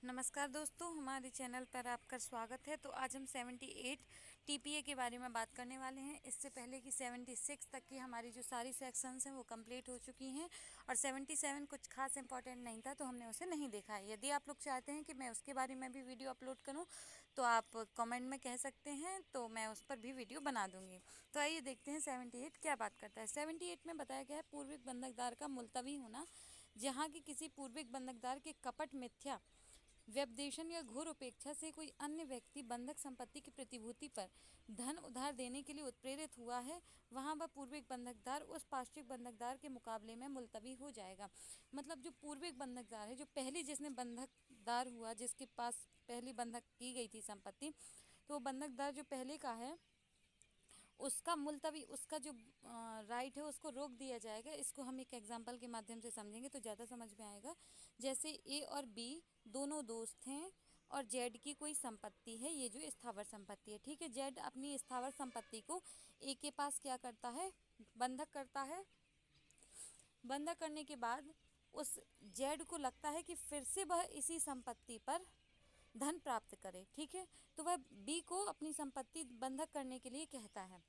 नमस्कार दोस्तों, हमारे चैनल पर आपका स्वागत है। तो आज हम 78 टीपीए के बारे में बात करने वाले हैं। इससे पहले कि 76 तक की हमारी जो सारी सेक्शंस हैं वो कंप्लीट हो चुकी हैं और 77 कुछ खास इंपॉर्टेंट नहीं था तो हमने उसे नहीं देखा है। यदि आप लोग चाहते हैं कि मैं उसके बारे में भी वीडियो अपलोड करूं तो आप कमेंट में कह सकते हैं, तो मैं उस पर भी वीडियो बना दूँगी। तो आइए देखते हैं 78 क्या बात करता है। 78 में बताया गया है पूर्विक बंधकदार का मुलतवी होना, जहाँ की किसी पूर्विक बंधकदार के कपट, मिथ्या व्यपदेशन या घोर उपेक्षा से कोई अन्य व्यक्ति बंधक संपत्ति की प्रतिभूति पर धन उधार देने के लिए उत्प्रेरित हुआ है, वहाँ वह पूर्विक बंधकदार उस पार्श्विक बंधकदार के मुकाबले में मुलतवी हो जाएगा। मतलब जो पूर्विक बंधकदार है, जो पहली जिसने बंधकदार हुआ, जिसके पास पहली बंधक की गई थी संपत्ति, तो वो बंधकदार जो पहले का है उसका मुलतवी, उसका जो राइट है उसको रोक दिया जाएगा। इसको हम एक एग्जांपल के माध्यम से समझेंगे तो ज़्यादा समझ में आएगा। जैसे ए और बी दोनों दोस्त हैं और जेड की कोई संपत्ति है, ये जो स्थावर संपत्ति है, ठीक है। जेड अपनी स्थावर संपत्ति को ए के पास क्या करता है, बंधक करता है। बंधक करने के बाद उस जेड को लगता है कि फिर से वह इसी संपत्ति पर धन प्राप्त करे, ठीक है। तो वह बी को अपनी संपत्ति बंधक करने के लिए कहता है।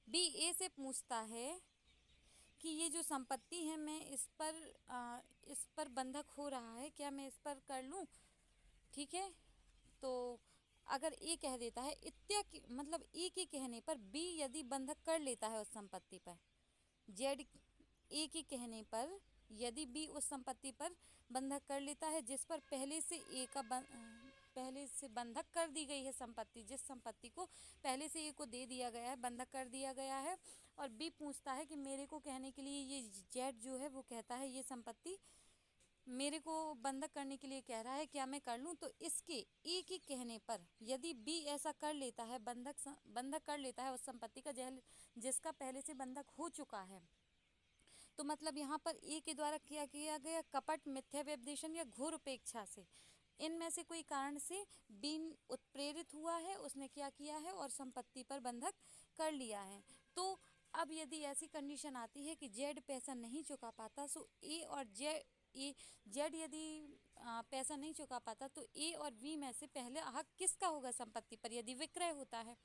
बी ए से पूछता है कि ये जो संपत्ति है, मैं इस पर बंधक हो रहा है, क्या मैं इस पर कर लूँ, ठीक है। तो अगर ए कह देता है, मतलब ए के कहने पर बी यदि बंधक कर लेता है उस संपत्ति पर, जेड ए के कहने पर यदि बी उस संपत्ति पर बंधक कर लेता है जिस पर पहले से बंधक कर दी गई है संपत्ति, जिस संपत्ति को पहले से ए को दे दिया गया है, बंधक कर दिया गया है, और बी पूछता है कि मेरे को कहने के लिए ये जेड जो है वो कहता है ये संपत्ति मेरे को बंधक करने के लिए कह रहा है, क्या मैं कर लूँ। तो इसके ए के कहने पर यदि बी ऐसा कर लेता है, बंधक कर लेता है उस संपत्ति का जिसका पहले से बंधक हो चुका है, तो मतलब यहाँ पर ए के द्वारा क्या किया गया, कपट, मिथ्या व्यपदेशन या घोर उपेक्षा से, इनमें से कोई कारण से बी उत्प्रेरित हुआ है, उसने क्या किया है और संपत्ति पर बंधक कर लिया है। तो अब यदि ऐसी कंडीशन आती है कि जेड पैसा नहीं चुका पाता, सो ए और जेड यदि पैसा नहीं चुका पाता, तो ए और बी में से पहले हक किसका होगा संपत्ति पर, यदि विक्रय होता है।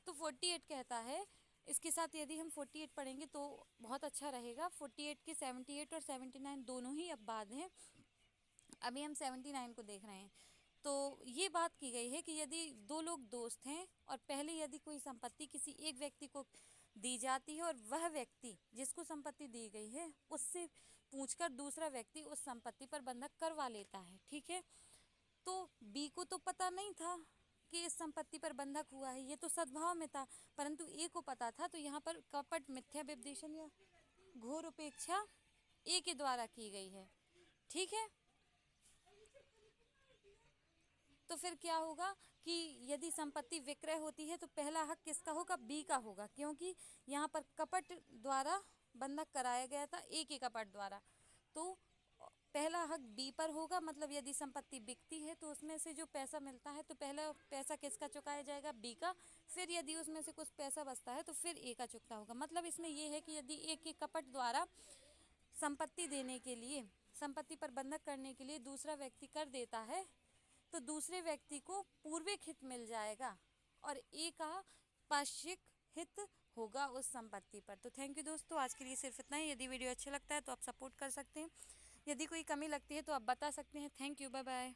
तो 48 कहता है, इसके साथ यदि हम 48 पढ़ेंगे तो बहुत अच्छा रहेगा। 48 के 78 और 79 दोनों ही अब बाद हैं। अभी हम 79 को देख रहे हैं। तो ये बात की गई है कि यदि दो लोग दोस्त हैं और पहले यदि कोई संपत्ति किसी एक व्यक्ति को दी जाती है और वह व्यक्ति जिसको संपत्ति दी गई है उससे पूछकर दूसरा व्यक्ति उस संपत्ति पर बंधक करवा लेता है, ठीक है। तो बी को तो पता नहीं था कि इस संपत्ति पर बंधक हुआ है, ये तो सद्भाव में था, परंतु ए को पता था। तो यहाँ पर कपट, मिथ्या व्यपदेशन या घोर उपेक्षा ए के द्वारा की गई है, ठीक है। तो फिर क्या होगा कि यदि संपत्ति विक्रय होती है तो पहला हक किसका होगा, बी का होगा, क्योंकि यहाँ पर कपट द्वारा बंधक कराया गया था, ए के कपट द्वारा। तो पहला हक बी पर होगा, मतलब यदि संपत्ति बिकती है तो उसमें से जो पैसा मिलता है तो पहला पैसा किसका चुकाया जाएगा, बी का। फिर यदि उसमें से कुछ पैसा बचता है तो फिर ए का चुकता होगा। मतलब इसमें यह है कि यदि ए के कपट द्वारा संपत्ति देने के लिए, संपत्ति पर बंधक करने के लिए दूसरा व्यक्ति कर देता है तो दूसरे व्यक्ति को पूर्विक हित मिल जाएगा और ए का पार्श्विक हित होगा उस संपत्ति पर। तो थैंक यू दोस्तों, आज के लिए सिर्फ इतना ही। यदि वीडियो अच्छा लगता है तो आप सपोर्ट कर सकते हैं, यदि कोई कमी लगती है तो आप बता सकते हैं। Thank you, bye bye.